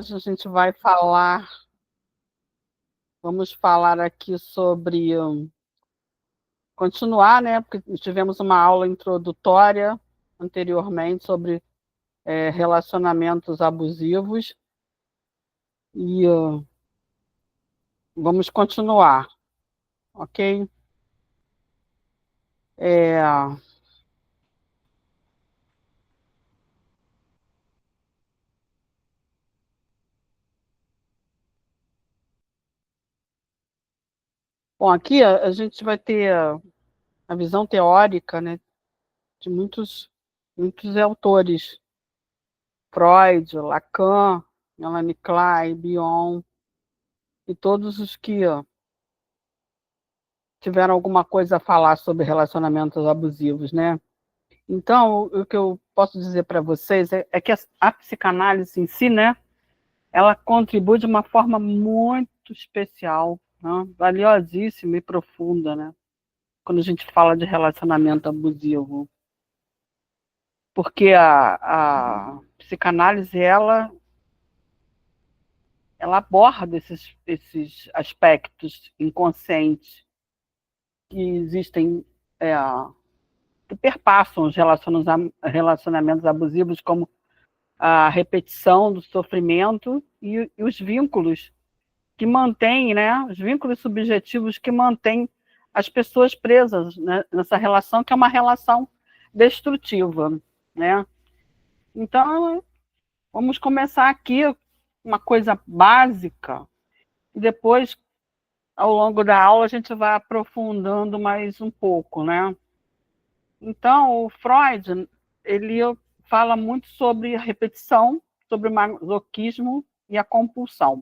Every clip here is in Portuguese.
hoje a gente vai falar, vamos falar aqui sobre, continuar, né, porque tivemos uma aula introdutória anteriormente sobre relacionamentos abusivos, e vamos continuar, ok? É, bom, aqui a gente vai ter a visão teórica, né, de muitos autores, Freud, Lacan, Melanie Klein, Bion, e todos os que tiveram alguma coisa a falar sobre relacionamentos abusivos, né? Então, o que eu posso dizer para vocês é que a psicanálise em si, né, ela contribui de uma forma muito especial, né, valiosíssima e profunda, né, quando a gente fala de relacionamento abusivo. Porque a psicanálise, ela aborda esses aspectos inconscientes que existem, que perpassam os relacionamentos abusivos, como a repetição do sofrimento e os vínculos que mantêm, né, os vínculos subjetivos que mantêm as pessoas presas, né, nessa relação, que é uma relação destrutiva, né? Então, vamos começar aqui uma coisa básica, e depois, ao longo da aula, a gente vai aprofundando mais um pouco, né? Então, o Freud, ele fala muito sobre a repetição, sobre o masoquismo e a compulsão.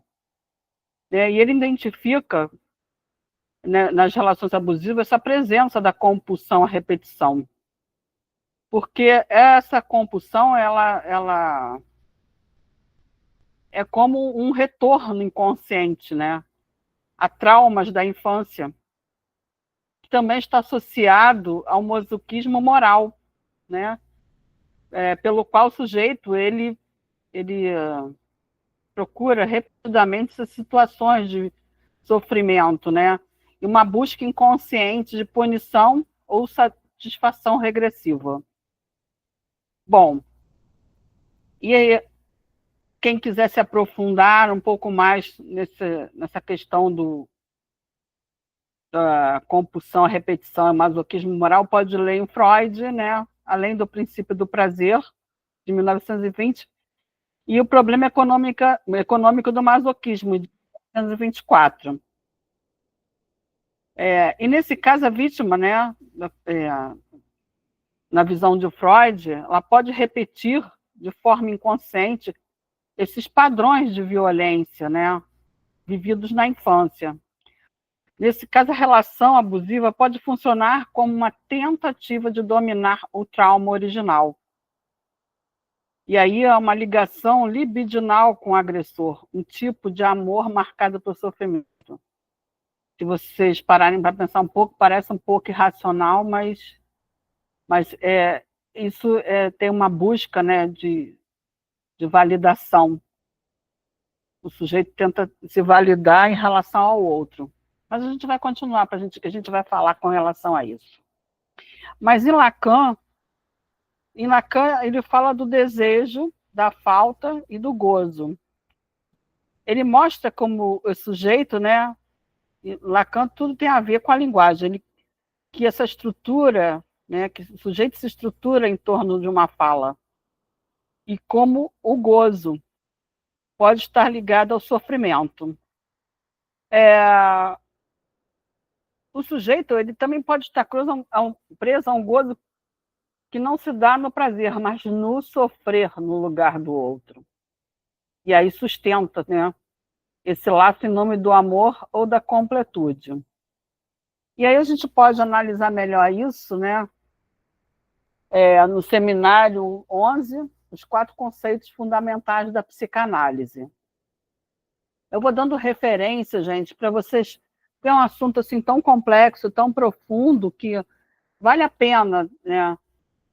E ele identifica, né, nas relações abusivas, essa presença da compulsão à repetição. Porque essa compulsão, ela é como um retorno inconsciente, né, a traumas da infância, que também está associado ao masoquismo moral, né, pelo qual o sujeito ele procura repetidamente essas situações de sofrimento, né? E uma busca inconsciente de punição ou satisfação regressiva. Bom, e aí, quem quiser se aprofundar um pouco mais nessa questão da compulsão, a repetição e masoquismo moral, pode ler em Freud, né? Além do princípio do prazer, de 1920, e o problema econômico do masoquismo, de 1924. E nesse caso, a vítima, né, na visão de Freud, ela pode repetir de forma inconsciente esses padrões de violência, né, vividos na infância. Nesse caso, a relação abusiva pode funcionar como uma tentativa de dominar o trauma original. E aí é uma ligação libidinal com o agressor, um tipo de amor marcado pelo sofrimento. Se vocês pararem para pensar um pouco, parece um pouco irracional, mas isso tem uma busca, né, de validação. O sujeito tenta se validar em relação ao outro. Mas a gente vai continuar, que a gente vai falar com relação a isso. Mas em Lacan ele fala do desejo, da falta e do gozo. Ele mostra como o sujeito, né, Lacan, tudo tem a ver com a linguagem, que essa estrutura, né, que o sujeito se estrutura em torno de uma fala, e como o gozo pode estar ligado ao sofrimento. O sujeito ele também pode estar preso a um gozo que não se dá no prazer, mas no sofrer no lugar do outro. E aí sustenta, né, esse laço em nome do amor ou da completude. E aí a gente pode analisar melhor isso, né, no seminário 11, os 4 conceitos fundamentais da psicanálise. Eu vou dando referência, gente, para vocês, porque é um assunto assim tão complexo, tão profundo, que vale a pena, né,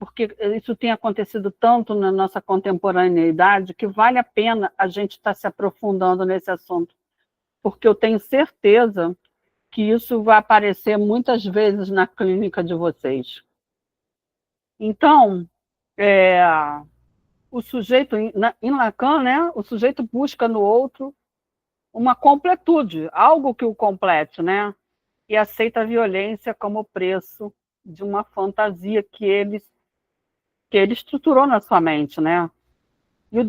porque isso tem acontecido tanto na nossa contemporaneidade que vale a pena a gente estar se aprofundando nesse assunto, porque eu tenho certeza que isso vai aparecer muitas vezes na clínica de vocês. Então, o sujeito, em Lacan, né, o sujeito busca no outro uma completude, algo que o complete, né? E aceita a violência como preço de uma fantasia que ele estruturou na sua mente, né? E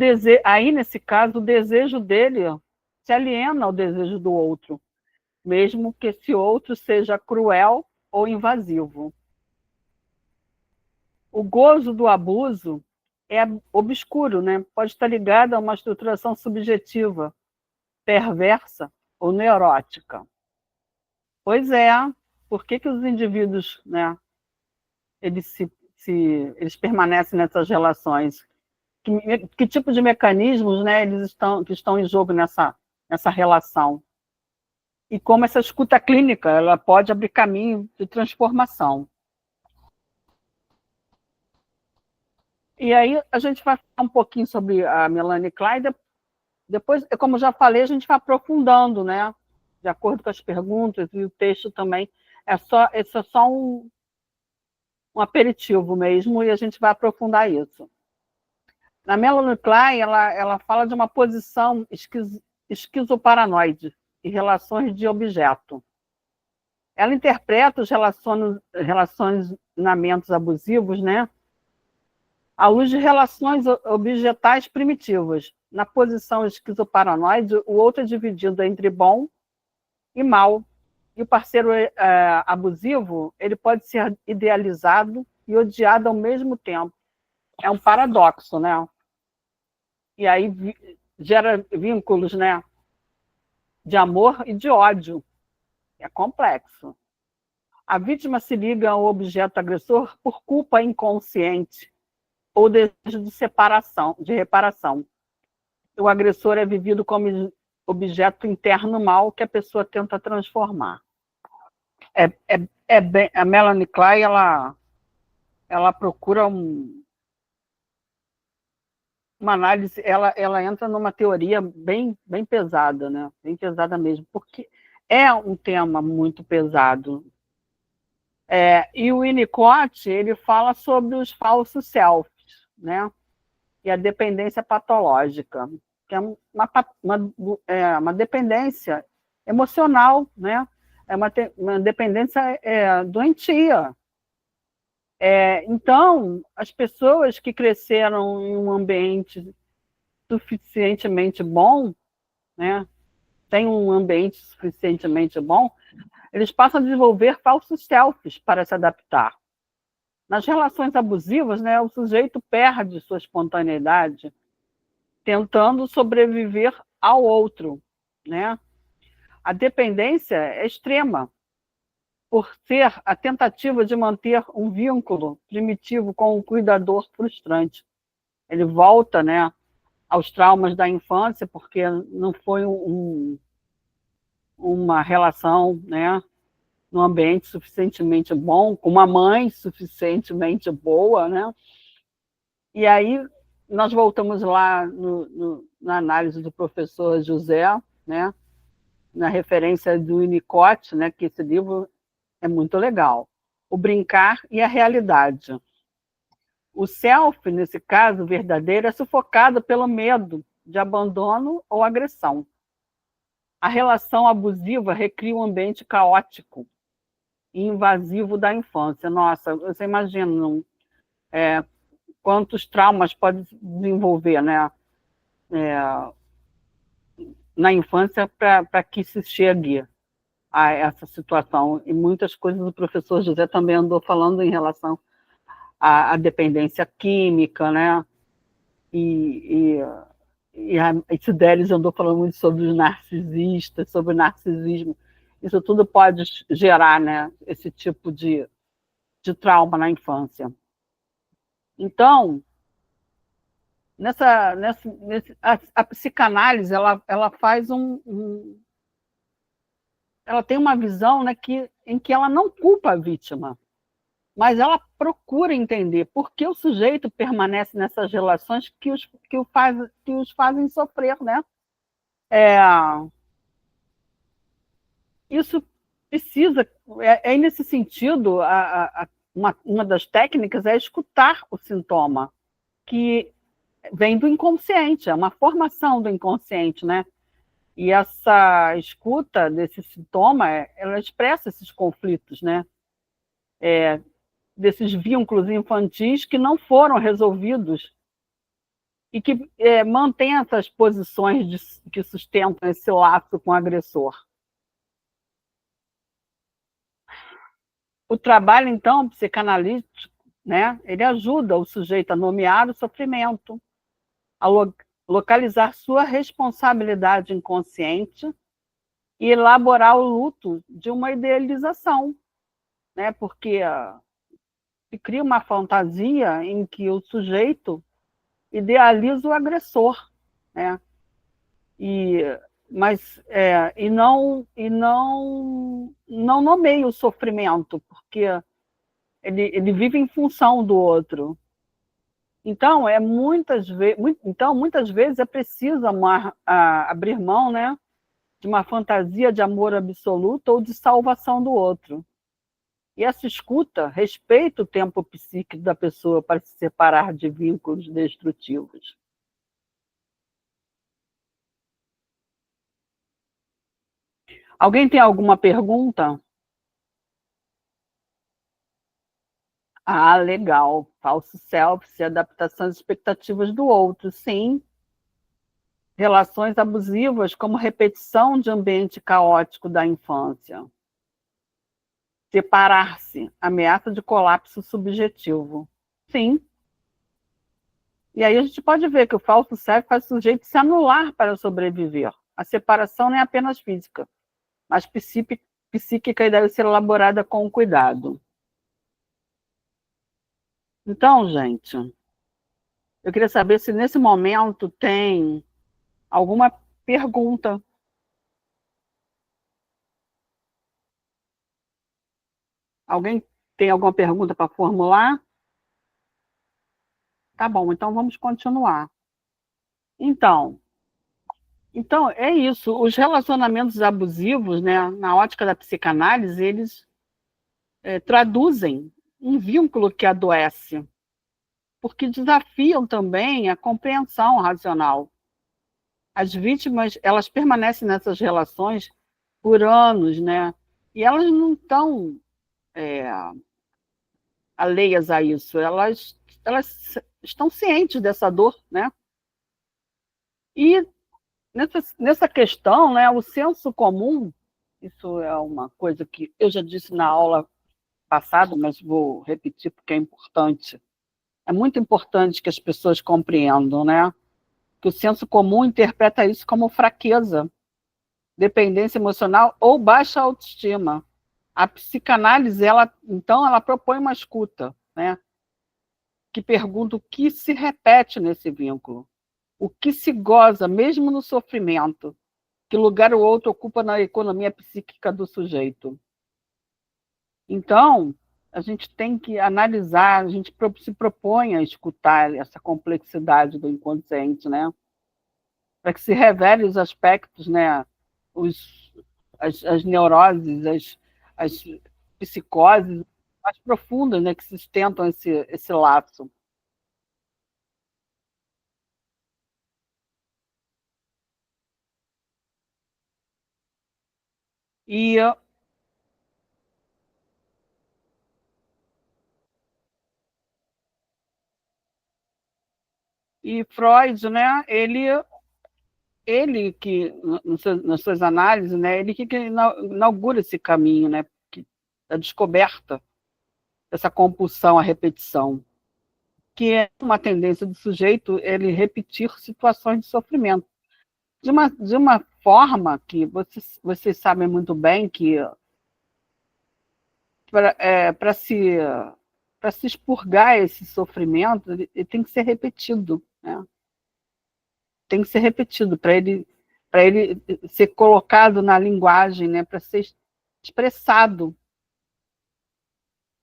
aí, nesse caso, o desejo dele se aliena ao desejo do outro, mesmo que esse outro seja cruel ou invasivo. O gozo do abuso é obscuro, né? Pode estar ligado a uma estruturação subjetiva, perversa ou neurótica. Pois é, por que os indivíduos, né, eles permanecem nessas relações? Que tipo de mecanismos, né, que estão em jogo nessa relação? E como essa escuta clínica ela pode abrir caminho de transformação. E aí a gente vai falar um pouquinho sobre a Melanie Klein, depois, como eu já falei, a gente vai aprofundando, né? De acordo com as perguntas, e o texto também. Esse é só um aperitivo mesmo, e a gente vai aprofundar isso. Na Melanie Klein, ela fala de uma posição esquizoparanoide e relações de objeto. Ela interpreta os relacionamentos abusivos, né, à luz de relações objetais primitivas. Na posição esquizoparanoide, o outro é dividido entre bom e mal. E o parceiro abusivo, ele pode ser idealizado e odiado ao mesmo tempo. É um paradoxo, né? E aí gera vínculos, né, de amor e de ódio. É complexo. A vítima se liga ao objeto agressor por culpa inconsciente ou desejo de separação, de reparação. O agressor é vivido como objeto interno mal que a pessoa tenta transformar. A Melanie Klein, ela procura uma análise, ela entra numa teoria bem pesada, né? Bem pesada mesmo, porque é um tema muito pesado. E o Winnicott, ele fala sobre os falsos selfies, né? E a dependência patológica, que é uma dependência emocional, né? É uma dependência doentia. Então, as pessoas que cresceram em um ambiente suficientemente bom, né? Tem um ambiente suficientemente bom, eles passam a desenvolver falsos selfies para se adaptar. Nas relações abusivas, né, o sujeito perde sua espontaneidade, tentando sobreviver ao outro, né? A dependência é extrema, por ser a tentativa de manter um vínculo primitivo com um cuidador frustrante. Ele volta, né, aos traumas da infância, porque não foi uma relação, né, num ambiente suficientemente bom, com uma mãe suficientemente boa, né? E aí nós voltamos lá na análise do professor José, né? Na referência do Winnicott, né? Que esse livro é muito legal. O brincar e a realidade. O self, nesse caso verdadeiro, é sufocado pelo medo de abandono ou agressão. A relação abusiva recria um ambiente caótico e invasivo da infância. Nossa, você imagina quantos traumas pode desenvolver, né, na infância para que se chegue a essa situação. E muitas coisas o professor José também andou falando em relação à dependência química, né? A Cidelis andou falando muito sobre os narcisistas, sobre o narcisismo. Isso tudo pode gerar, né, esse tipo de trauma na infância. Então, a psicanálise ela faz ela tem uma visão, né, em que ela não culpa a vítima, mas ela procura entender por que o sujeito permanece nessas relações que os fazem sofrer, né? É, isso precisa, nesse sentido, uma das técnicas é escutar o sintoma, que vem do inconsciente, é uma formação do inconsciente, né? E essa escuta desse sintoma, ela expressa esses conflitos, né? Desses vínculos infantis que não foram resolvidos e que mantém essas posições que sustentam esse laço com o agressor. O trabalho, então, psicanalítico, né, ele ajuda o sujeito a nomear o sofrimento, a localizar sua responsabilidade inconsciente e elaborar o luto de uma idealização, né, porque se cria uma fantasia em que o sujeito idealiza o agressor, né? E não nomeia o sofrimento, porque ele vive em função do outro. Então, muitas vezes é preciso abrir mão, né, de uma fantasia de amor absoluto ou de salvação do outro. E essa escuta respeita o tempo psíquico da pessoa para se separar de vínculos destrutivos. Alguém tem alguma pergunta? Ah, legal. Falso self, adaptação às expectativas do outro, sim. Relações abusivas como repetição de ambiente caótico da infância. Separar-se, ameaça de colapso subjetivo. Sim. E aí a gente pode ver que o falso self faz o sujeito se anular para sobreviver. A separação não é apenas física, mas psíquica e deve ser elaborada com cuidado. Então, gente, eu queria saber se nesse momento tem alguma pergunta. Alguém tem alguma pergunta para formular? Tá bom, então vamos continuar. Então, então é isso. Os relacionamentos abusivos, né, na ótica da psicanálise, eles traduzem um vínculo que adoece, porque desafiam também a compreensão racional. As vítimas, elas permanecem nessas relações por anos, né? E elas não estão alheias a isso, elas estão cientes dessa dor, né? E nessa questão, né, o senso comum, isso é uma coisa que eu já disse na aula passada, mas vou repetir porque é importante. É muito importante que as pessoas compreendam, né? Que o senso comum interpreta isso como fraqueza, dependência emocional ou baixa autoestima. A psicanálise, então, ela propõe uma escuta, né? Que pergunta o que se repete nesse vínculo, o que se goza mesmo no sofrimento, que lugar o outro ocupa na economia psíquica do sujeito. Então, a gente tem que analisar, a gente se propõe a escutar essa complexidade do inconsciente, né? Para que se revele os aspectos, né? Os, as neuroses, as psicoses mais profundas, né? Que sustentam esse laço. E, e Freud, né? Ele que, nas suas análises, né? Ele que inaugura esse caminho, né? Da descoberta dessa compulsão à repetição, que é uma tendência do sujeito ele repetir situações de sofrimento. De uma forma que vocês sabem muito bem que para se expurgar esse sofrimento, ele tem que ser repetido, né? Tem que ser repetido para ele ser colocado na linguagem, né? Para ser expressado.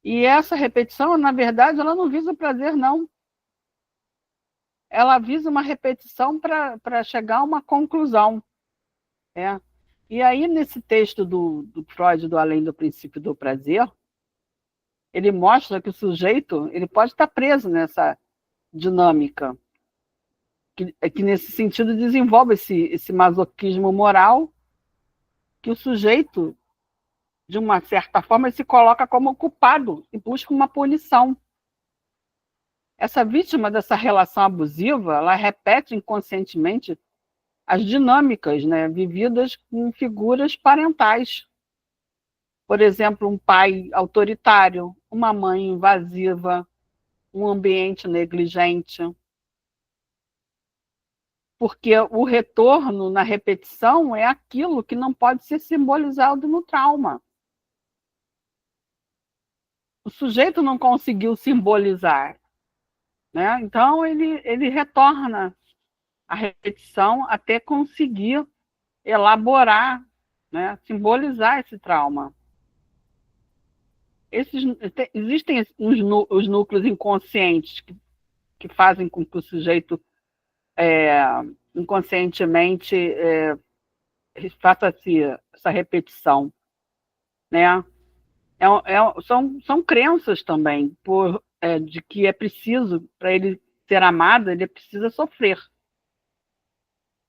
E essa repetição, na verdade, ela não visa prazer, não. Ela visa uma repetição para chegar a uma conclusão. É. E aí, nesse texto do Freud, do Além do Princípio do Prazer, ele mostra que o sujeito ele pode estar preso nessa dinâmica, que nesse sentido desenvolve esse masoquismo moral, que o sujeito, de uma certa forma, se coloca como culpado e busca uma punição. Essa vítima dessa relação abusiva, ela repete inconscientemente as dinâmicas, né, vividas com figuras parentais. Por exemplo, um pai autoritário, uma mãe invasiva, um ambiente negligente. Porque o retorno na repetição é aquilo que não pode ser simbolizado no trauma. O sujeito não conseguiu simbolizar, né? Então ele retorna a repetição até conseguir elaborar, né? Simbolizar esse trauma. Existem os núcleos inconscientes que fazem com que o sujeito inconscientemente faça essa repetição, né? São crenças também de que é preciso, para ele ser amado, ele precisa sofrer.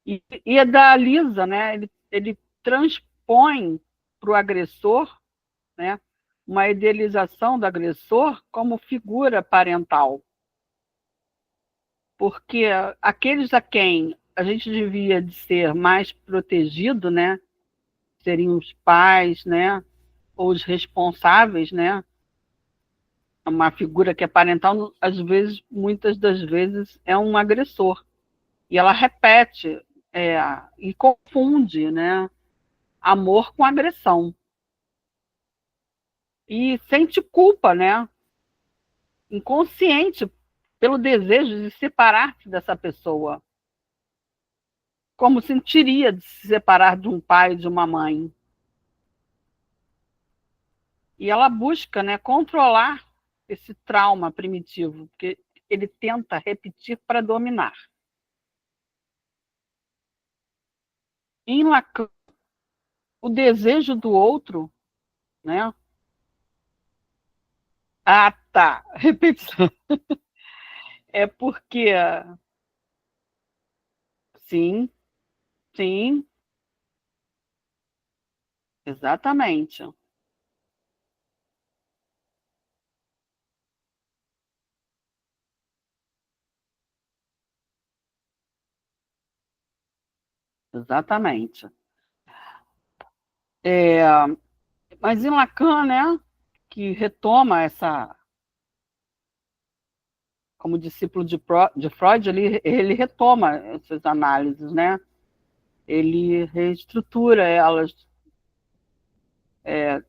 E a da Lisa, né? Ele transpõe para o agressor, né? Uma idealização do agressor como figura parental. Porque aqueles a quem a gente devia de ser mais protegido, né? Seriam os pais, né? Ou os responsáveis, né? Uma figura que é parental, às vezes, muitas das vezes, é um agressor. E ela repete e confunde, né? Amor com agressão. E sente culpa, né? Inconsciente pelo desejo de separar-se dessa pessoa. Como sentiria de se separar de um pai e de uma mãe. E ela busca, né, controlar esse trauma primitivo, que ele tenta repetir para dominar. Em Lacan, o desejo do outro, né? Ah, tá. Repetição. É porque, sim, sim, exatamente, exatamente. É, mas em Lacan, né, que retoma essa, como discípulo de Freud, ele retoma essas análises, né? Ele reestrutura elas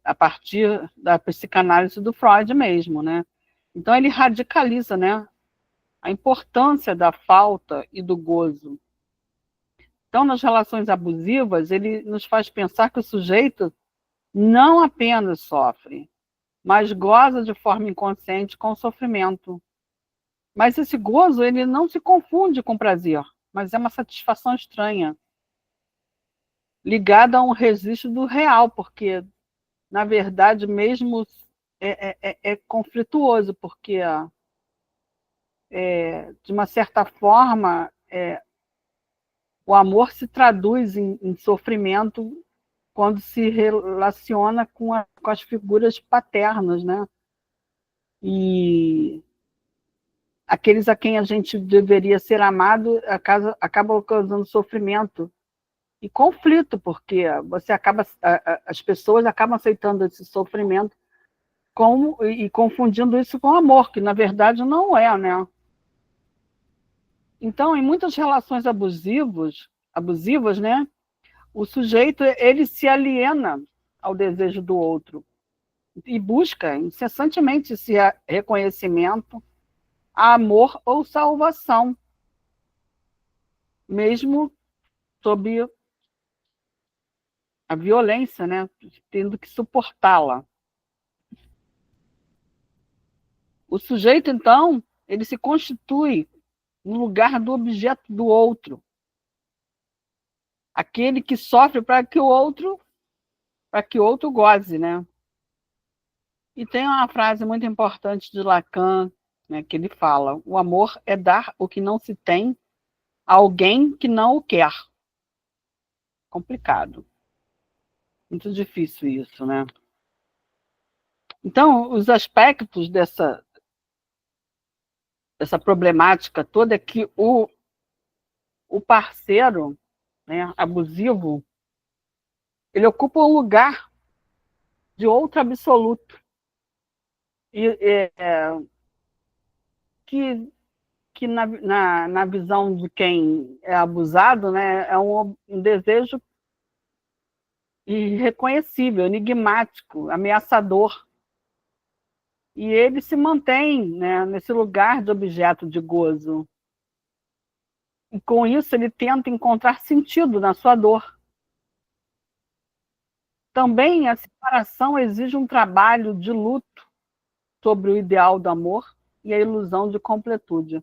a partir da psicanálise do Freud mesmo, né? Então ele radicaliza, né, a importância da falta e do gozo. Então, nas relações abusivas, ele nos faz pensar que o sujeito não apenas sofre, mas goza de forma inconsciente com o sofrimento. Mas esse gozo, ele não se confunde com prazer, mas é uma satisfação estranha, ligada a um registro do real, porque, na verdade, mesmo é conflituoso, porque, de uma certa forma, o amor se traduz em sofrimento quando se relaciona com as figuras paternas, né? E aqueles a quem a gente deveria ser amado acabam causando sofrimento e conflito, porque as pessoas acabam aceitando esse sofrimento e confundindo isso com amor, que na verdade não é, né? Então, em muitas relações abusivas, né, o sujeito ele se aliena ao desejo do outro e busca incessantemente esse reconhecimento, amor ou salvação, mesmo sob a violência, né, tendo que suportá-la. O sujeito, então, ele se constitui no lugar do objeto do outro. Aquele que sofre para que o outro goze, né? E tem uma frase muito importante de Lacan, né, que ele fala: o amor é dar o que não se tem a alguém que não o quer. Complicado. Muito difícil isso, né? Então, os aspectos dessa problemática toda é que o parceiro, né, abusivo, ele ocupa um lugar de outro absoluto. E, que na visão de quem é abusado, né, é um desejo irreconhecível, enigmático, ameaçador. E ele se mantém, né, nesse lugar de objeto de gozo. E com isso ele tenta encontrar sentido na sua dor. Também a separação exige um trabalho de luto sobre o ideal do amor e a ilusão de completude.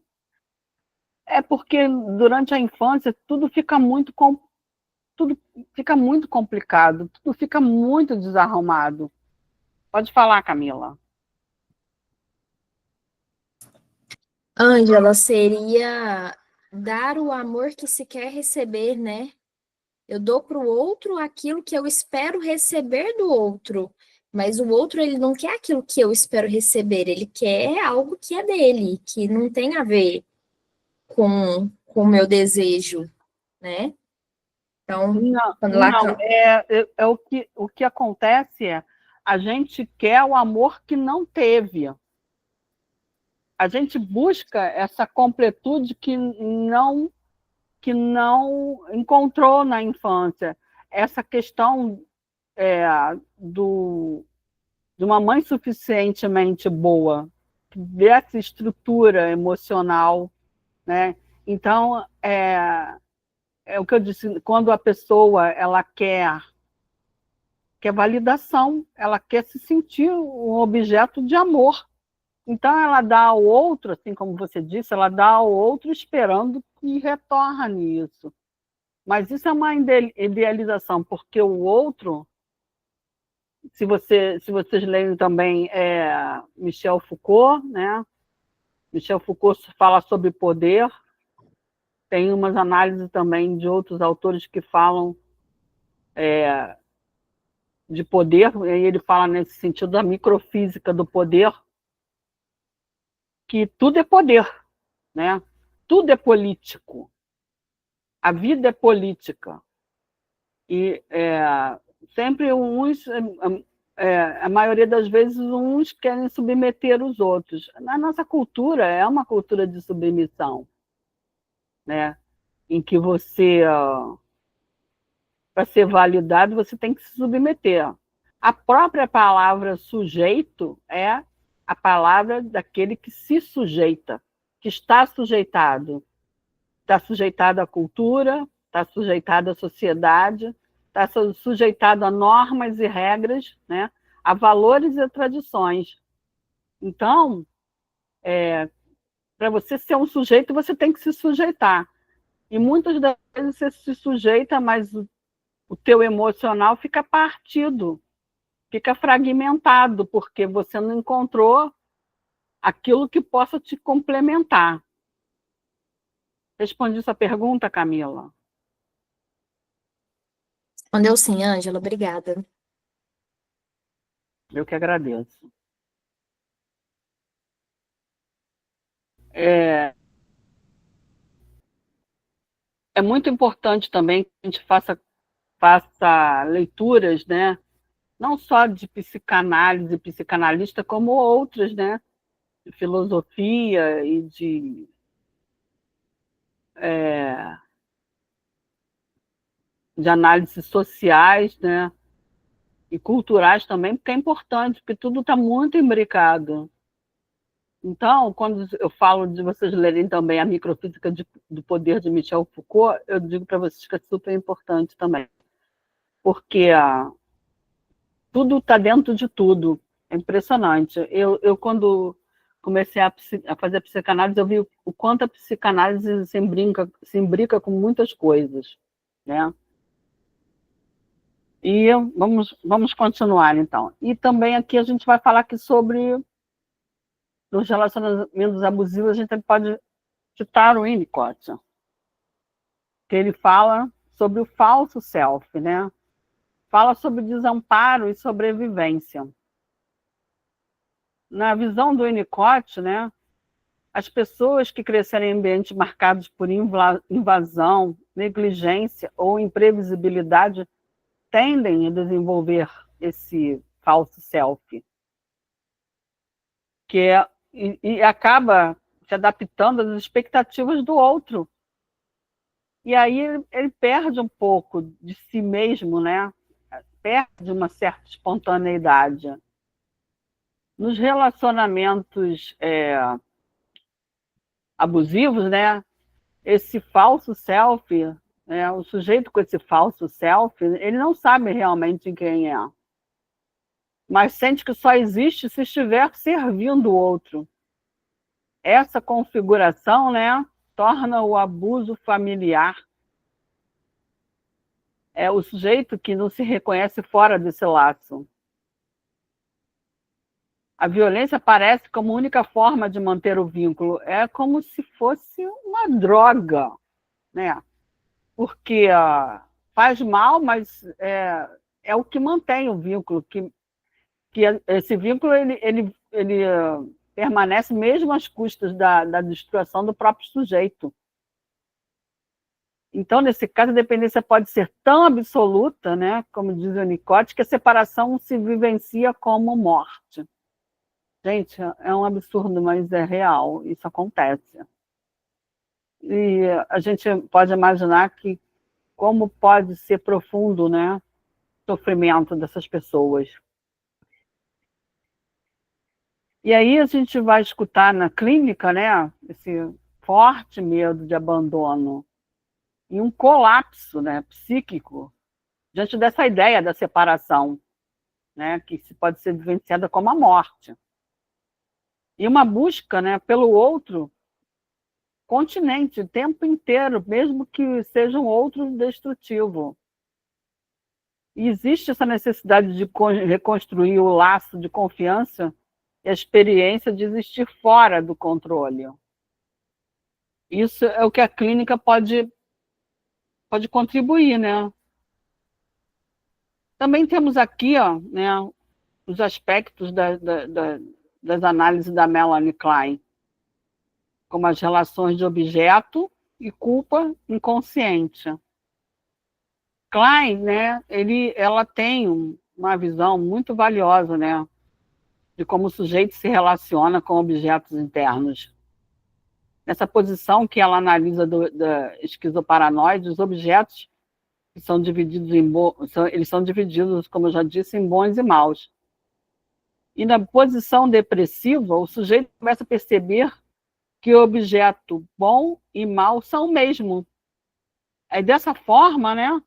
É porque durante a infância tudo fica muito complicado, tudo fica muito desarrumado. Pode falar, Camila. Ângela, seria dar o amor que se quer receber, né? Eu dou para o outro aquilo que eu espero receber do outro, mas o outro ele não quer aquilo que eu espero receber, ele quer algo que é dele, que não tem a ver com o meu desejo, né? Então, quando Não, Lacan... o que acontece é a gente quer o amor que não teve. A gente busca essa completude que não encontrou na infância. Essa questão é, de uma mãe suficientemente boa, dessa estrutura emocional, né? Então, é o que eu disse, quando a pessoa ela quer validação, ela quer se sentir um objeto de amor. Então, ela dá ao outro, assim como você disse, ela dá ao outro esperando que retorne isso. Mas isso é uma idealização, porque o outro, se vocês lerem também Michel Foucault, né? Michel Foucault fala sobre poder, tem umas análises também de outros autores que falam de poder, e aí ele fala nesse sentido da microfísica do poder, que tudo é poder, né? Tudo é político, a vida é política. E sempre a maioria das vezes, uns querem submeter os outros. Na nossa cultura, é uma cultura de submissão, né? Em que você, para ser validado, você tem que se submeter. A própria palavra sujeito é a palavra daquele que se sujeita, que está sujeitado. Está sujeitado à cultura, está sujeitado à sociedade, está sujeitado a normas e regras, né? A valores e tradições. Então, para você ser um sujeito, você tem que se sujeitar. E muitas das vezes você se sujeita, mas o teu emocional fica partido, fica fragmentado, porque você não encontrou aquilo que possa te complementar. Respondi sua pergunta, Camila? Respondeu sim, Ângela, obrigada. Eu que agradeço. É, é muito importante também que a gente faça leituras, né? Não só de psicanálise, psicanalista, como outras, né? De filosofia e de análises sociais, né? E culturais também, porque é importante, porque tudo está muito imbricado. Então, quando eu falo de vocês lerem também a microfísica do poder de Michel Foucault, eu digo para vocês que é super importante também, porque tudo está dentro de tudo. É impressionante. Eu quando comecei a fazer a psicanálise, eu vi o quanto a psicanálise se imbrica com muitas coisas, né? E vamos continuar, então. E também aqui a gente vai falar aqui sobre os relacionamentos abusivos, a gente pode citar o Winnicott, que ele fala sobre o falso self, né? Fala sobre desamparo e sobrevivência. Na visão do Winnicott, né, as pessoas que crescerem em ambientes marcados por invasão, negligência ou imprevisibilidade tendem a desenvolver esse falso self, e acaba se adaptando às expectativas do outro. E aí ele perde um pouco de si mesmo, né? Perde uma certa espontaneidade. Nos relacionamentos abusivos, né? Esse falso self, né? O sujeito com esse falso self, ele não sabe realmente quem é, mas sente que só existe se estiver servindo o outro. Essa configuração, né, torna o abuso familiar. É o sujeito que não se reconhece fora desse laço. A violência parece como única forma de manter o vínculo. É como se fosse uma droga, né? Porque faz mal, mas é o que mantém o vínculo, que esse vínculo ele permanece mesmo às custas da destruição do próprio sujeito. Então, nesse caso, a dependência pode ser tão absoluta, né, como diz o Winnicott, que a separação se vivencia como morte. Gente, é um absurdo, mas é real, isso acontece. E a gente pode imaginar que como pode ser profundo, né, o sofrimento dessas pessoas. E aí a gente vai escutar na clínica, né, esse forte medo de abandono e um colapso, né, psíquico diante dessa ideia da separação, né, que pode ser vivenciada como a morte. E uma busca, né, pelo outro continente o tempo inteiro, mesmo que seja um outro destrutivo. E existe essa necessidade de reconstruir o laço de confiança e a experiência de existir fora do controle. Isso é o que a clínica pode contribuir, né? Também temos aqui, ó, né, os aspectos das análises da Melanie Klein, como as relações de objeto e culpa inconsciente. Klein, né, ela tem uma visão muito valiosa, né, de como o sujeito se relaciona com objetos internos. Nessa posição que ela analisa da esquizoparanoide, os objetos que são divididos eles são divididos, como eu já disse, em bons e maus. E na posição depressiva, o sujeito começa a perceber que o objeto bom e mal são o mesmo. Aí, dessa forma, né,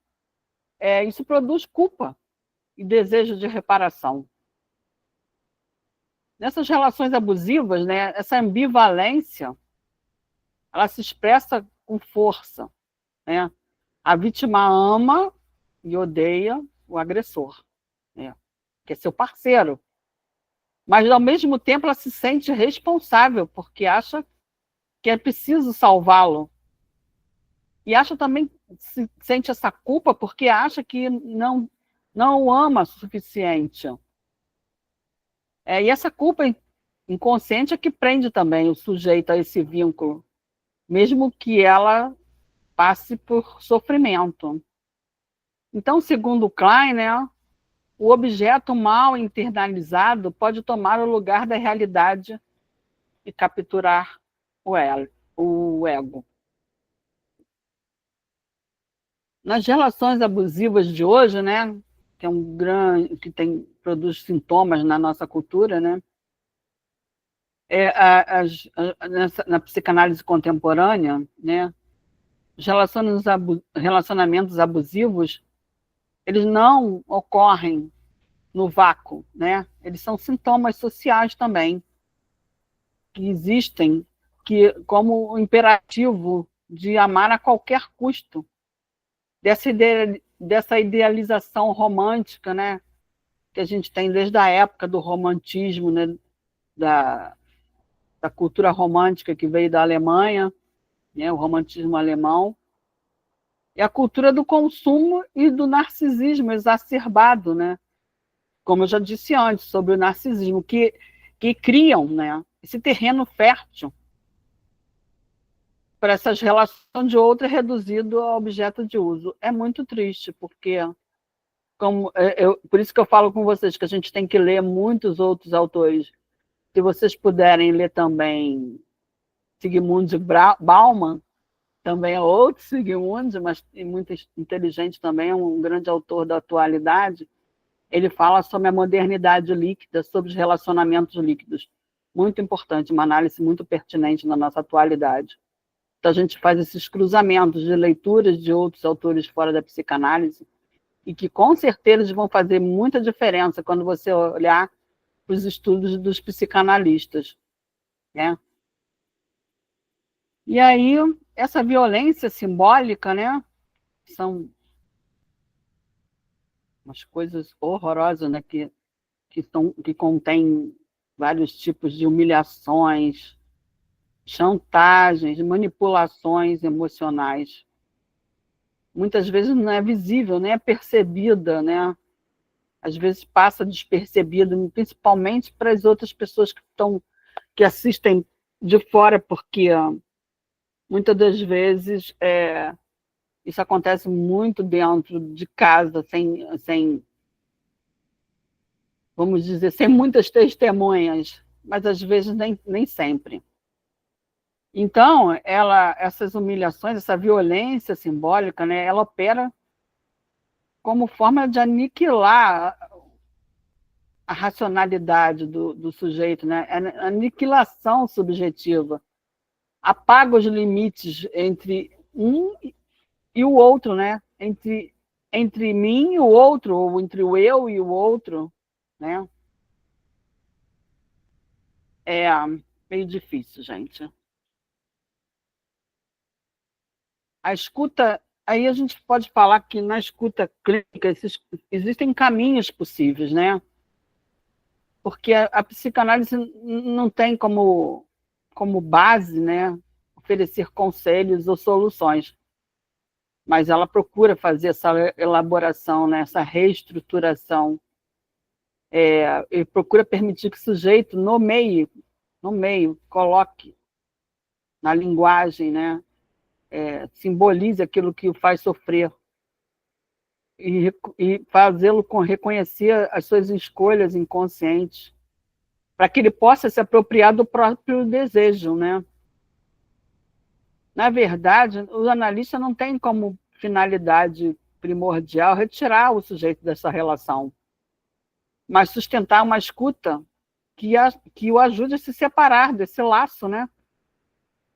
isso produz culpa e desejo de reparação. Nessas relações abusivas, né, essa ambivalência, ela se expressa com força, né? A vítima ama e odeia o agressor, né, que é seu parceiro. Mas, ao mesmo tempo, ela se sente responsável, porque acha que é preciso salvá-lo. E acha também, sente essa culpa, porque acha que não o ama o suficiente. E essa culpa inconsciente é que prende também o sujeito a esse vínculo, mesmo que ela passe por sofrimento. Então, segundo Klein, né, o objeto mal internalizado pode tomar o lugar da realidade e capturar o ego. Nas relações abusivas de hoje, né, que é produz sintomas na nossa cultura, né, na psicanálise contemporânea, né, os relacionamentos abusivos, eles não ocorrem no vácuo, né? Eles são sintomas sociais também. que existem que, como o imperativo de amar a qualquer custo, dessa idealização romântica, né, que a gente tem desde a época do romantismo, né, da, da cultura romântica que veio da Alemanha, né, o romantismo alemão, e a cultura do consumo e do narcisismo exacerbado, né, como eu já disse antes, sobre o narcisismo, que criam, né, esse terreno fértil para essas relações de outra reduzido a objeto de uso. É muito triste, porque por isso que eu falo com vocês que a gente tem que ler muitos outros autores. Se vocês puderem ler também Zygmunt Bauman, também é outro Zygmunt, mas muito inteligente também, é um grande autor da atualidade. Ele fala sobre a modernidade líquida, sobre os relacionamentos líquidos. Muito importante, uma análise muito pertinente na nossa atualidade. Então, a gente faz esses cruzamentos de leituras de outros autores fora da psicanálise, e que, com certeza, vão fazer muita diferença quando você olhar para os estudos dos psicanalistas, né? E aí, essa violência simbólica, né? São umas coisas horrorosas, né? Que contém vários tipos de humilhações, chantagens, manipulações emocionais. Muitas vezes não é visível, nem é percebida, né? Às vezes passa despercebido, principalmente para as outras pessoas que assistem de fora, porque muitas das vezes isso acontece muito dentro de casa, vamos dizer, sem muitas testemunhas, mas às vezes nem sempre. Então, essas humilhações, essa violência simbólica, né, ela opera como forma de aniquilar a racionalidade do sujeito, né? A aniquilação subjetiva, apaga os limites entre um e o outro, né? Entre mim e o outro, ou entre o eu e o outro, né? É meio difícil, gente. A escuta, aí a gente pode falar que na escuta clínica existem caminhos possíveis, né? Porque a psicanálise não tem como base, né, oferecer conselhos ou soluções, mas ela procura fazer essa elaboração, né, essa reestruturação, e procura permitir que o sujeito no meio, coloque na linguagem, né, simbolize aquilo que o faz sofrer e fazê-lo reconhecer as suas escolhas inconscientes, para que ele possa se apropriar do próprio desejo, né? Na verdade, o analista não tem como finalidade primordial retirar o sujeito dessa relação, mas sustentar uma escuta que o ajude a se separar desse laço, né?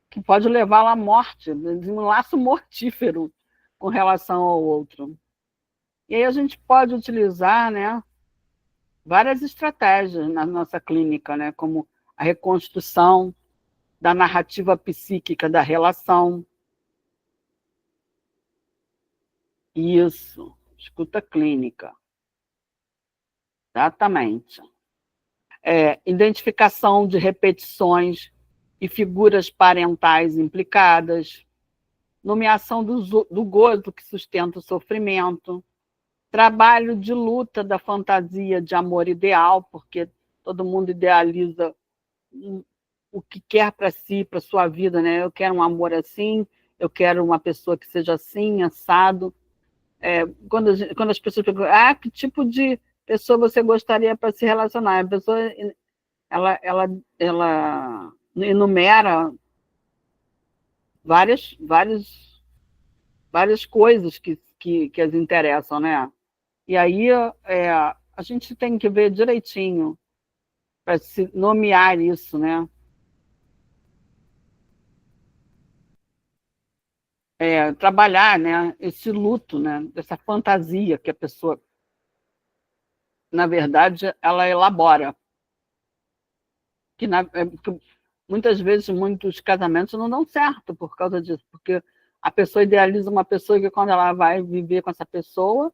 Que pode levá-lo à morte, de um laço mortífero com relação ao outro. E aí a gente pode utilizar, né, várias estratégias na nossa clínica, né, como a reconstrução da narrativa psíquica da relação. Isso, escuta clínica. Exatamente. Identificação de repetições e figuras parentais implicadas, nomeação do gozo que sustenta o sofrimento, trabalho de luta da fantasia de amor ideal, porque todo mundo idealiza o que quer para si, para sua vida, né? Eu quero um amor assim, eu quero uma pessoa que seja assim, assado. Quando as pessoas perguntam, que tipo de pessoa você gostaria para se relacionar? A pessoa ela enumera várias coisas que as interessam, né? E aí a gente tem que ver direitinho para se nomear isso, né? Trabalhar, né, esse luto, né, dessa fantasia que a pessoa, na verdade, ela elabora. Que muitas vezes, muitos casamentos não dão certo por causa disso, porque a pessoa idealiza uma pessoa que quando ela vai viver com essa pessoa,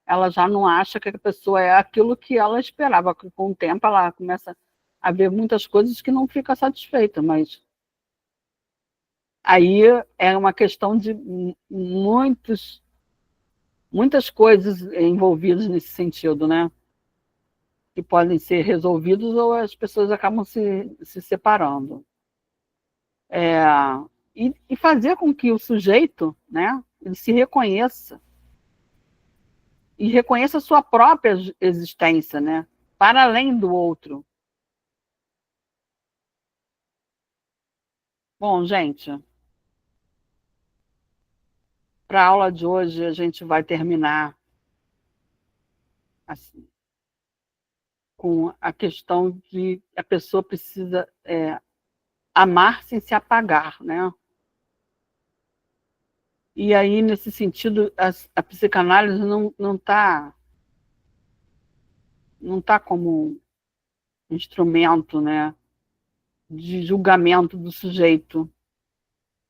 ela já não acha que a pessoa é aquilo que ela esperava. Com o tempo, ela começa a ver muitas coisas que não fica satisfeita, mas aí é uma questão de muitas coisas envolvidas nesse sentido, né? Que podem ser resolvidos ou as pessoas acabam se separando. E fazer com que o sujeito, né, ele se reconheça e reconheça a sua própria existência, né, para além do outro. Bom, gente, para a aula de hoje a gente vai terminar assim, com a questão de a pessoa precisa amar sem se apagar, né? E aí, nesse sentido, a psicanálise não tá como instrumento, né, de julgamento do sujeito,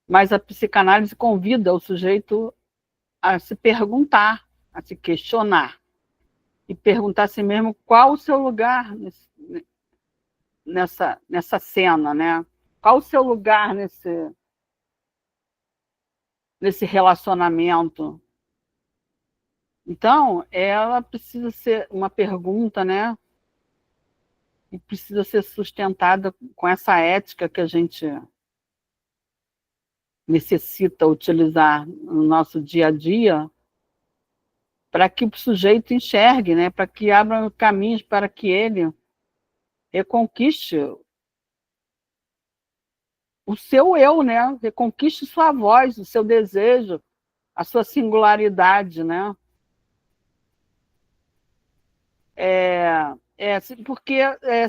mas a psicanálise convida o sujeito a se perguntar, a se questionar, e perguntar a si mesmo qual o seu lugar nessa cena, né? Qual o seu lugar nesse relacionamento? Então, ela precisa ser uma pergunta, né? E precisa ser sustentada com essa ética que a gente necessita utilizar no nosso dia a dia, para que o sujeito enxergue, né? Para que abra caminhos para que ele reconquiste o seu eu, né? Reconquiste sua voz, o seu desejo, a sua singularidade, né? Porque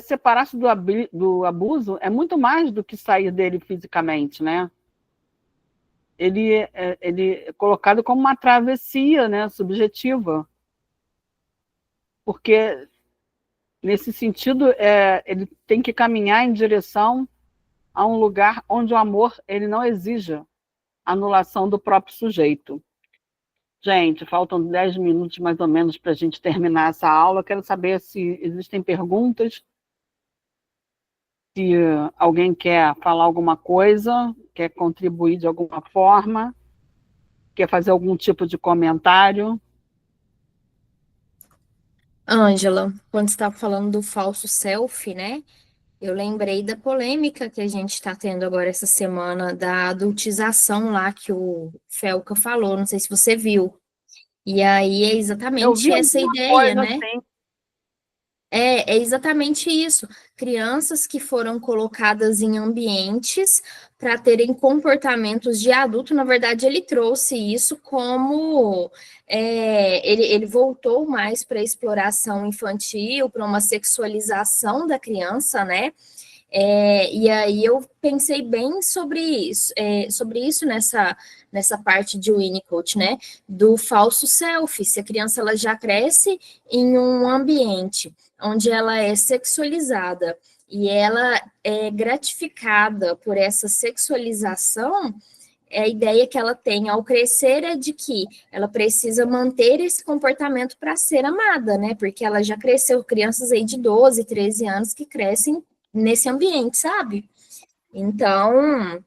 separar-se do abuso é muito mais do que sair dele fisicamente, né? Ele é colocado como uma travessia, né, subjetiva, porque nesse sentido ele tem que caminhar em direção a um lugar onde o amor ele não exija anulação do próprio sujeito. Gente, faltam 10 minutos mais ou menos para a gente terminar essa aula. Quero saber se existem perguntas, se alguém quer falar alguma coisa, quer contribuir de alguma forma, quer fazer algum tipo de comentário. Ângela, quando você estava falando do falso self, né? Eu lembrei da polêmica que a gente está tendo agora essa semana da adultização lá que o Felca falou, não sei se você viu. E aí é Eu vi exatamente essa alguma ideia, coisa né? assim. É exatamente isso. Crianças que foram colocadas em ambientes para terem comportamentos de adulto, na verdade, ele trouxe isso como ele voltou mais para a exploração infantil, para uma sexualização da criança, né? E aí eu pensei bem sobre isso nessa parte de Winnicott, né? Do falso self. Se a criança ela já cresce em um ambiente onde ela é sexualizada e ela é gratificada por essa sexualização, a ideia que ela tem ao crescer é de que ela precisa manter esse comportamento para ser amada, né? Porque ela já cresceu, crianças aí de 12, 13 anos que crescem nesse ambiente, sabe? Então,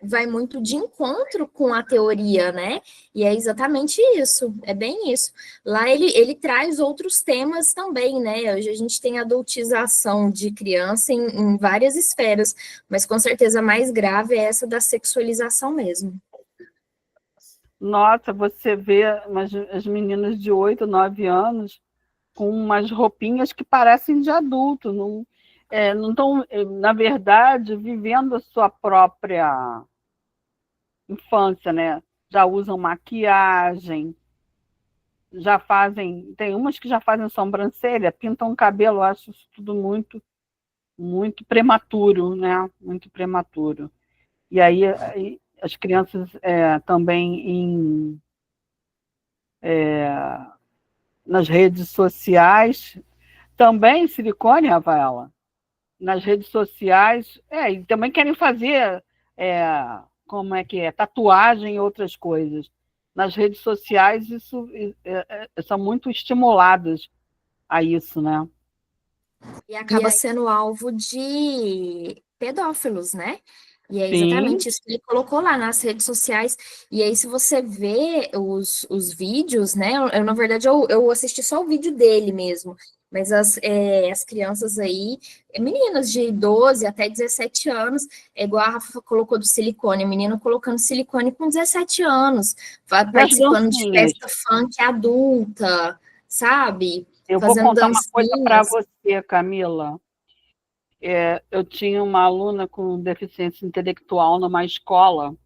vai muito de encontro com a teoria, né? E é exatamente isso, é bem isso. Lá ele traz outros temas também, né? Hoje a gente tem adultização de criança em várias esferas, mas com certeza a mais grave é essa da sexualização mesmo. Nossa, você vê as meninas de 8, 9 anos com umas roupinhas que parecem de adulto, não estão, na verdade, vivendo a sua própria infância, né? Já usam maquiagem, já fazem, tem umas que já fazem sobrancelha, pintam o cabelo, eu acho isso tudo muito, muito prematuro, né? Muito prematuro. E aí as crianças também nas redes sociais, também silicone, Rafaela? nas redes sociais, e também querem fazer, como é que é, tatuagem e outras coisas. Nas redes sociais, isso são muito estimuladas a isso, né? E acaba sendo alvo de pedófilos, né? E é Sim, exatamente isso que ele colocou lá nas redes sociais. E aí, se você vê os vídeos, né? Na verdade, eu assisti só o vídeo dele mesmo. Mas as crianças aí, meninas de 12 até 17 anos, é igual a Rafa colocou do silicone, o menino colocando silicone com 17 anos, das participando de dancinhas. festa funk adulta, sabe? Eu vou Fazendo contar uma coisa para dancinhas. você, Camila. Eu tinha uma aluna com deficiência intelectual numa escola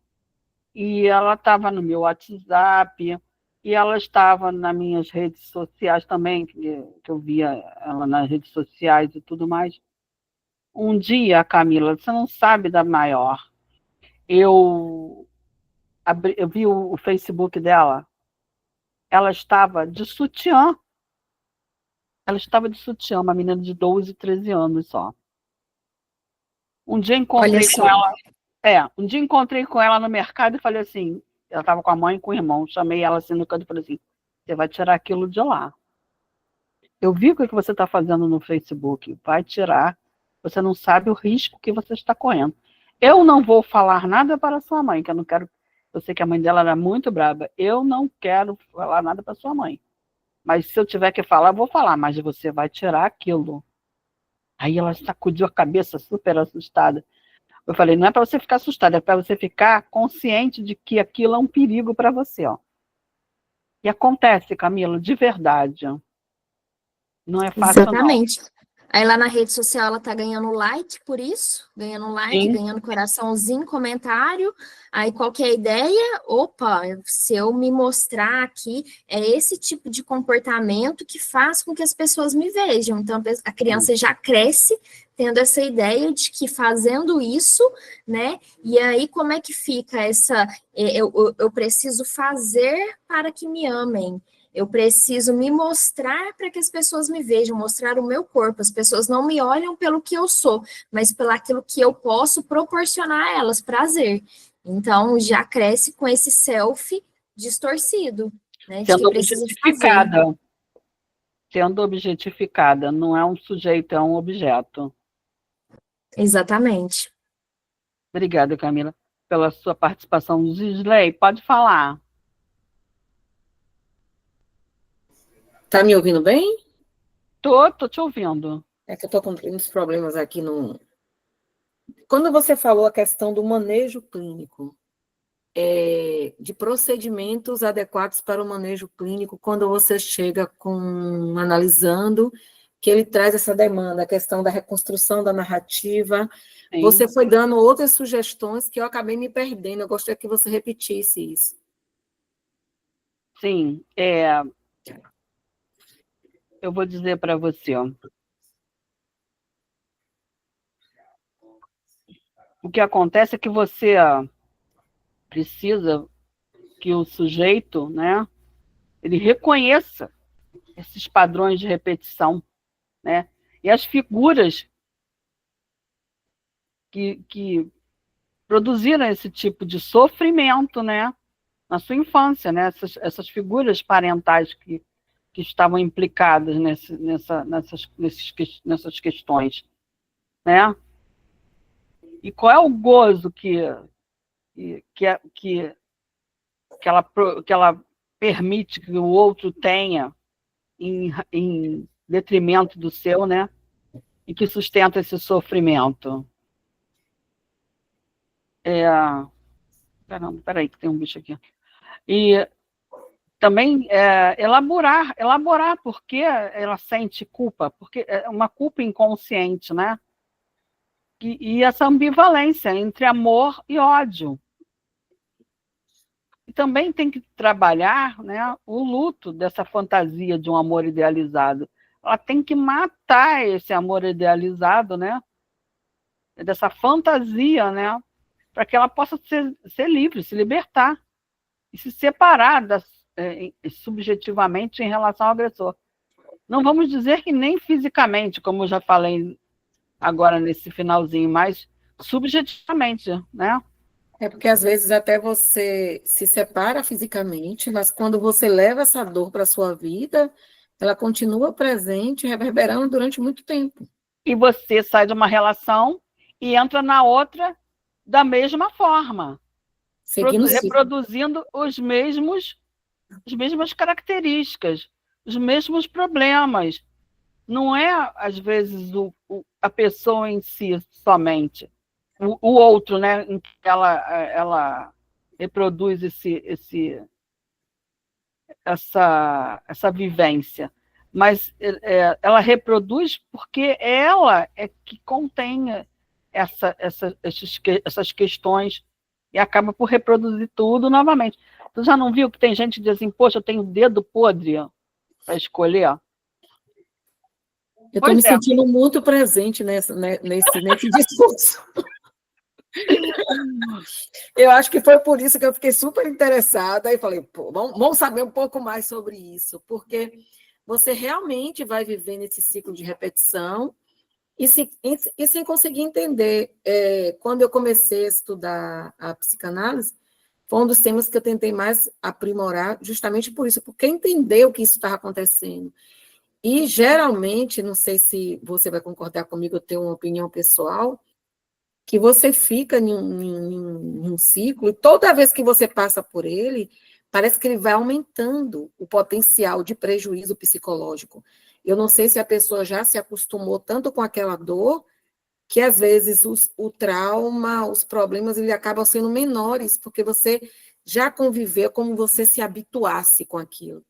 e ela estava no meu WhatsApp e ela estava nas minhas redes sociais também, que eu via ela nas redes sociais e tudo mais. Um dia, Camila, você não sabe da maior, eu, eu vi o Facebook dela, ela estava de sutiã, uma menina de 12, 13 anos só. Um dia Olha encontrei com só. ela um dia encontrei com ela no mercado e falei assim, ela estava com a mãe e com o irmão, chamei ela assim no canto e falei assim, você vai tirar aquilo de lá. Eu vi o que você está fazendo no Facebook, vai tirar, você não sabe o risco que você está correndo. Eu não vou falar nada para sua mãe, que eu não quero, eu sei que a mãe dela era muito braba, eu não quero falar nada para sua mãe. Mas se eu tiver que falar, eu vou falar, mas você vai tirar aquilo. Aí ela sacudiu a cabeça, super assustada. Eu falei, não é para você ficar assustada, é para você ficar consciente de que aquilo é um perigo para você, ó. E acontece, Camila, de verdade. Não é fácil, não. Exatamente. Aí lá na rede social ela tá ganhando like por isso, ganhando like, Sim, ganhando coraçãozinho, comentário. Aí qual que é a ideia? Opa, se eu me mostrar aqui, é esse tipo de comportamento que faz com que as pessoas me vejam. Então a criança já cresce tendo essa ideia de que fazendo isso, né? E aí como é que fica essa? Eu preciso fazer para que me amem. Eu preciso me mostrar para que as pessoas me vejam, mostrar o meu corpo. As pessoas não me olham pelo que eu sou, mas pelo aquilo que eu posso proporcionar a elas prazer. Então, já cresce com esse self distorcido, né? De que sendo precisa de fazer. objetificada. Sendo objetificada. Não é um sujeito, é um objeto. Exatamente. Obrigada, Camila, pela sua participação. Gisley, pode falar. Tá me ouvindo bem? Tô te ouvindo. É que eu tô com uns problemas aqui no. Quando você falou a questão do manejo clínico, de procedimentos adequados para o manejo clínico, quando você chega analisando que ele traz essa demanda, a questão da reconstrução da narrativa, Sim, você foi dando outras sugestões que eu acabei me perdendo, eu gostaria que você repetisse isso. sim. Eu vou dizer para você, ó. O que acontece é que você precisa que o sujeito, né, ele reconheça esses padrões de repetição, né, e as figuras que produziram esse tipo de sofrimento, né, na sua infância, né, essas figuras parentais que estavam implicadas nessas questões, né? E qual é o gozo que ela permite que o outro tenha em detrimento do seu, né? E que sustenta esse sofrimento. Peraí, que tem um bicho aqui. E também elaborar por que ela sente culpa, porque é uma culpa inconsciente, né? E essa ambivalência entre amor e ódio. E também tem que trabalhar, né, o luto dessa fantasia de um amor idealizado. Ela tem que matar esse amor idealizado, né, dessa fantasia, né, para que ela possa ser livre, se libertar e se separar subjetivamente em relação ao agressor. Não vamos dizer que nem fisicamente, como eu já falei agora nesse finalzinho, mas subjetivamente, né? É porque às vezes até você se separa fisicamente, mas quando você leva essa dor para a sua vida, ela continua presente, reverberando durante muito tempo. E você sai de uma relação e entra na outra da mesma forma, Seguindo o ciclo. reproduzindo as mesmas características, os mesmos problemas. Não é, às vezes, a pessoa em si somente, o outro, né, em que ela reproduz essa vivência. Mas ela reproduz porque ela é que contém essas questões e acaba por reproduzir tudo novamente. Tu já não viu que tem gente que diz assim, poxa, eu tenho dedo podre para escolher? Eu estou me sentindo muito presente nesse discurso. Eu acho que foi por isso que eu fiquei super interessada e falei, pô, vamos saber um pouco mais sobre isso, porque você realmente vai viver nesse ciclo de repetição e sem conseguir entender. Quando eu comecei a estudar a psicanálise, foi um dos temas que eu tentei mais aprimorar, justamente por isso, porque entender o que isso estava acontecendo. E, geralmente, não sei se você vai concordar comigo, eu tenho uma opinião pessoal, que você fica em um ciclo, e toda vez que você passa por ele, parece que ele vai aumentando o potencial de prejuízo psicológico. Eu não sei se a pessoa já se acostumou tanto com aquela dor, que às vezes o trauma, os problemas, ele acabam sendo menores, porque você já conviveu como você se habituasse com aquilo.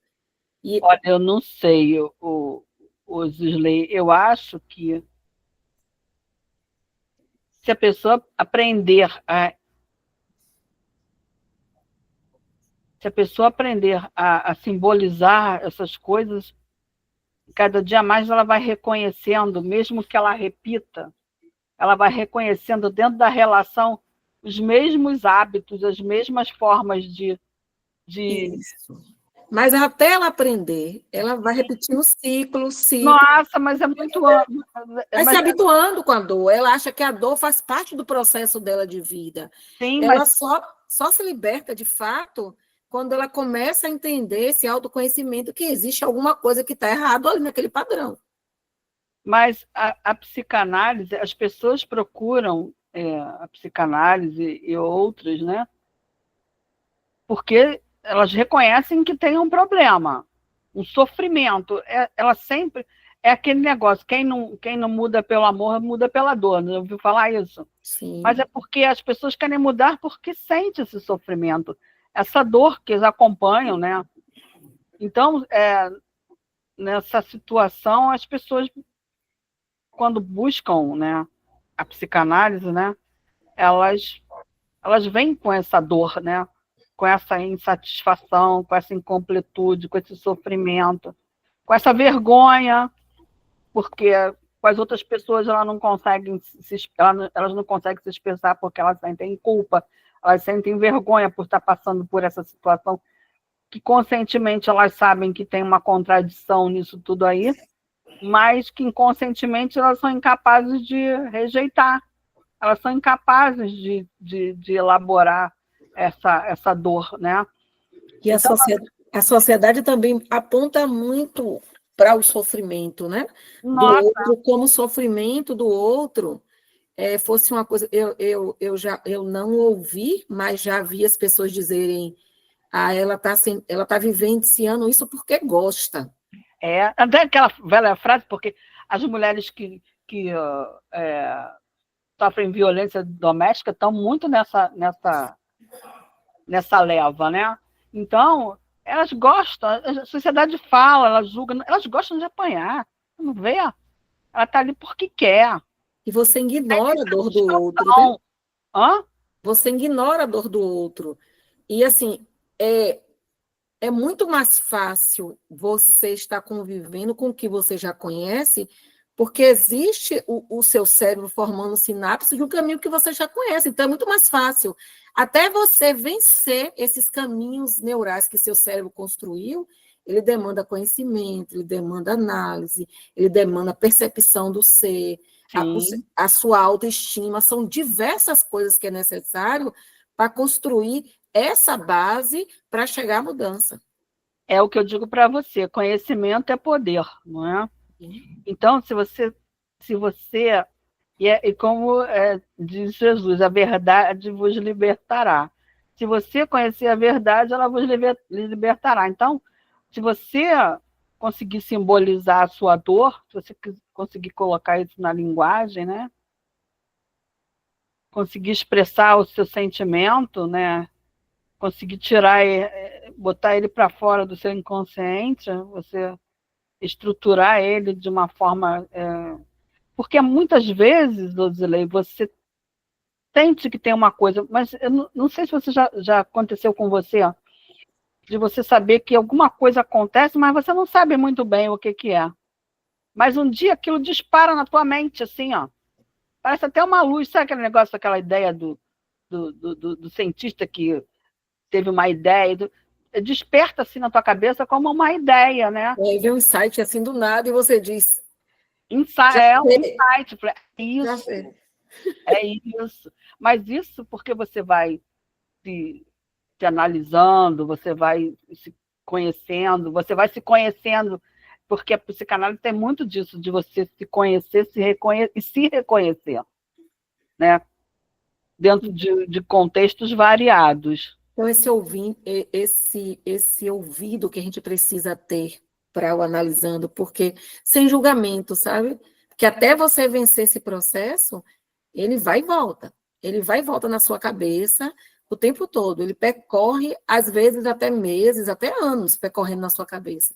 Olha, eu não sei, o Zisley, eu acho que se a pessoa aprender a simbolizar essas coisas, cada dia mais ela vai reconhecendo, mesmo que ela repita, ela vai reconhecendo dentro da relação os mesmos hábitos, as mesmas formas de... Isso. Mas até ela aprender, ela vai repetindo ciclo. Nossa, mas é muito... Vai se habituando com a dor. Ela acha que a dor faz parte do processo dela de vida. Sim, ela mas... só se liberta, de fato, quando ela começa a entender esse autoconhecimento, que existe alguma coisa que está errado ali naquele padrão. Mas a psicanálise, as pessoas procuram a psicanálise e outras, né? Porque elas reconhecem que tem um problema, um sofrimento. Ela sempre... É aquele negócio, quem não muda pelo amor, muda pela dor. Não ouviu falar isso? Sim. Mas é porque as pessoas querem mudar porque sentem esse sofrimento, essa dor que eles acompanham, né? Então, nessa situação, as pessoas, quando buscam, né, a psicanálise, né, elas vêm com essa dor, né, com essa insatisfação, com essa incompletude, com esse sofrimento, com essa vergonha, porque com as outras pessoas elas não conseguem se expressar porque elas sentem culpa, elas sentem vergonha por estar passando por essa situação, que conscientemente elas sabem que tem uma contradição nisso tudo aí, mas que inconscientemente elas são incapazes de rejeitar, elas são incapazes de elaborar essa dor, né? E então, a sociedade também aponta muito para o sofrimento, né? Do outro, como sofrimento do outro fosse uma coisa... Eu não ouvi, mas já vi as pessoas dizerem: ela tá vivenciando isso porque gosta. Até aquela velha frase, porque as mulheres que sofrem violência doméstica estão muito nessa leva, né? Então, elas gostam, a sociedade fala, elas julgam, elas gostam de apanhar, não vê? Ela está ali porque quer. E você ignora a dor do outro, né? Você ignora a dor do outro. E, assim, é muito mais fácil você estar convivendo com o que você já conhece, porque existe o seu cérebro formando sinapses de um caminho que você já conhece. Então, é muito mais fácil. Até você vencer esses caminhos neurais que seu cérebro construiu, ele demanda conhecimento, ele demanda análise, ele demanda percepção do ser. Sim. a sua autoestima, são diversas coisas que é necessário para construir essa base para chegar à mudança. É o que eu digo para você, conhecimento é poder, não é? Então, e como diz Jesus, a verdade vos libertará. Se você conhecer a verdade, ela vos libertará. Então, se você conseguir simbolizar a sua dor, se você conseguir colocar isso na linguagem, né? Conseguir expressar o seu sentimento, né? Conseguir botar ele para fora do seu inconsciente, você estruturar ele de uma forma... Porque muitas vezes, Dozilei, você sente que tem uma coisa, mas eu não sei se você já aconteceu com você, ó, de você saber que alguma coisa acontece, mas você não sabe muito bem o que é. Mas um dia aquilo dispara na tua mente, assim, ó. Parece até uma luz, sabe aquele negócio, aquela ideia do cientista que teve uma ideia, desperta assim na tua cabeça como uma ideia, né? E aí vem um insight assim do nada e você diz... É um insight, Já isso, sei. é isso. Mas isso porque você vai se analisando, você vai se conhecendo, porque a psicanálise tem muito disso, de você se conhecer, e se reconhecer, né? Dentro de contextos variados. Então, esse ouvido que a gente precisa ter para o analisando, porque sem julgamento, sabe? Porque até você vencer esse processo, ele vai e volta. Ele vai e volta na sua cabeça o tempo todo. Ele percorre, às vezes, até meses, até anos, percorrendo na sua cabeça.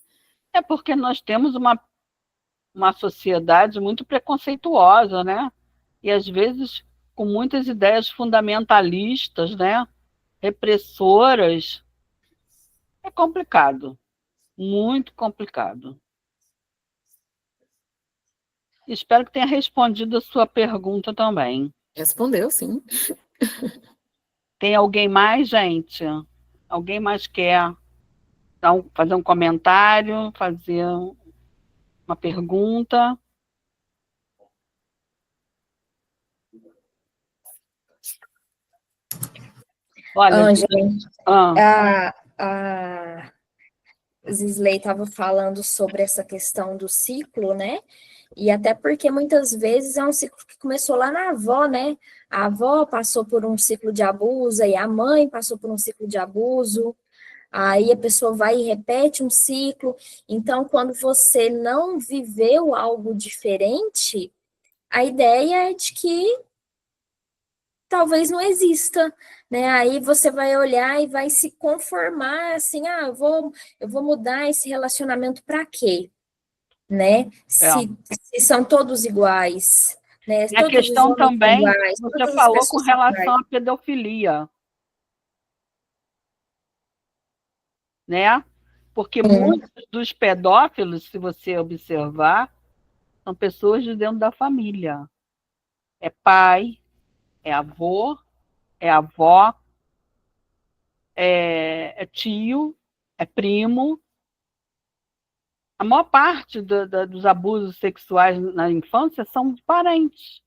É porque nós temos uma sociedade muito preconceituosa, né? E, às vezes, com muitas ideias fundamentalistas, né? Repressoras. É complicado, muito complicado. Espero que tenha respondido a sua pergunta também. Respondeu, sim. Tem alguém mais, gente? Alguém mais quer fazer um comentário, fazer uma pergunta? Olha, Ângela, a Zisley estava falando sobre essa questão do ciclo, né? E até porque muitas vezes é um ciclo que começou lá na avó, né? A avó passou por um ciclo de abuso, e a mãe passou por um ciclo de abuso, aí a pessoa vai e repete um ciclo. Então, quando você não viveu algo diferente, a ideia é de que talvez não exista, né? Aí você vai olhar e vai se conformar assim, eu vou mudar esse relacionamento para quê? Né? Se são todos iguais, né? E a Todos os questão homens são também, iguais, você todas as falou com pessoas são relação iguais. à pedofilia, né? Porque muitos dos pedófilos, se você observar, são pessoas de dentro da família. É pai, é avô, é avó, é tio, é primo. A maior parte dos abusos sexuais na infância são de parentes.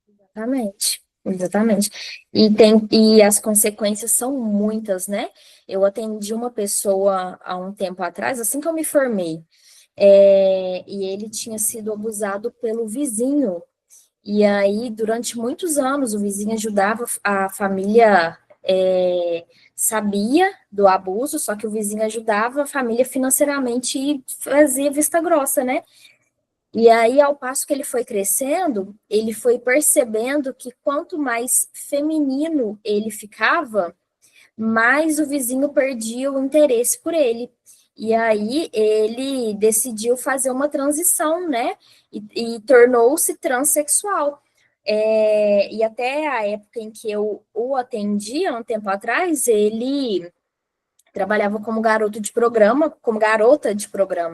Exatamente, exatamente. E as consequências são muitas, né? Eu atendi uma pessoa há um tempo atrás, assim que eu me formei, e ele tinha sido abusado pelo vizinho. E aí, durante muitos anos, o vizinho ajudava a família, sabia do abuso, só que o vizinho ajudava a família financeiramente e fazia vista grossa, né? E aí, ao passo que ele foi crescendo, ele foi percebendo que quanto mais feminino ele ficava, mais o vizinho perdia o interesse por ele. E aí ele decidiu fazer uma transição, né? E tornou-se transexual. E até a época em que eu o atendi, há um tempo atrás, ele trabalhava como garota de programa,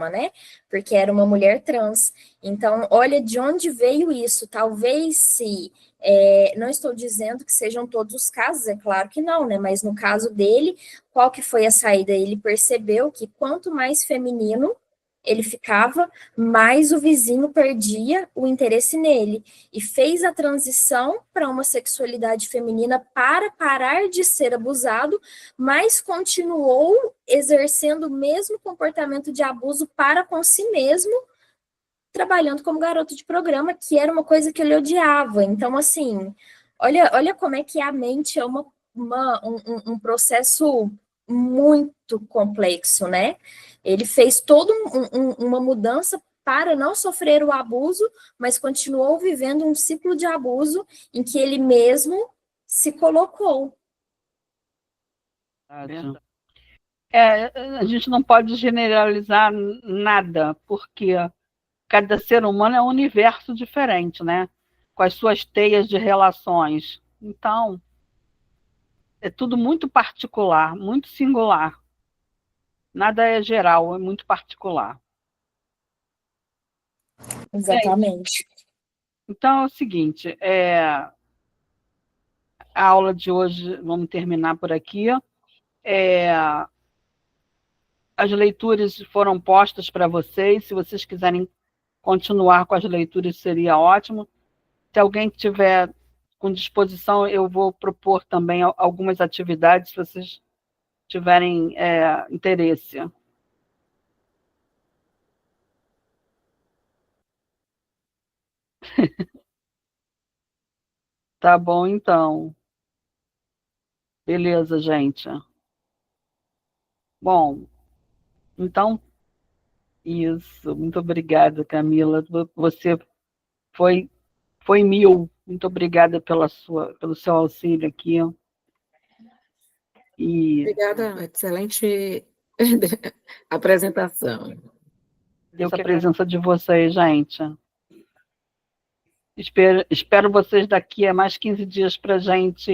né? Porque era uma mulher trans. Então, olha de onde veio isso. Talvez se não estou dizendo que sejam todos os casos, é claro que não, né? Mas no caso dele, qual que foi a saída? Ele percebeu que quanto mais feminino, ele ficava, mais o vizinho perdia o interesse nele e fez a transição para uma sexualidade feminina para parar de ser abusado, mas continuou exercendo o mesmo comportamento de abuso para com si mesmo, trabalhando como garoto de programa, que era uma coisa que ele odiava. Então, assim, olha como é que a mente é um processo muito complexo, né? Ele fez toda uma mudança para não sofrer o abuso, mas continuou vivendo um ciclo de abuso em que ele mesmo se colocou. A gente não pode generalizar nada, porque cada ser humano é um universo diferente, né? Com as suas teias de relações. Então, é tudo muito particular, muito singular. Nada é geral, é muito particular. Exatamente. Então é o seguinte, a aula de hoje, vamos terminar por aqui. As leituras foram postas para vocês, se vocês quiserem continuar com as leituras seria ótimo. Se alguém tiver com disposição, eu vou propor também algumas atividades, se vocês tiverem interesse. Tá bom, então. Beleza, gente. Bom, então, isso. Muito obrigada, Camila. Você foi mil. Muito obrigada pelo seu auxílio aqui. Obrigada, excelente apresentação. Deu a presença de vocês, gente. Espero vocês daqui a mais 15 dias para a gente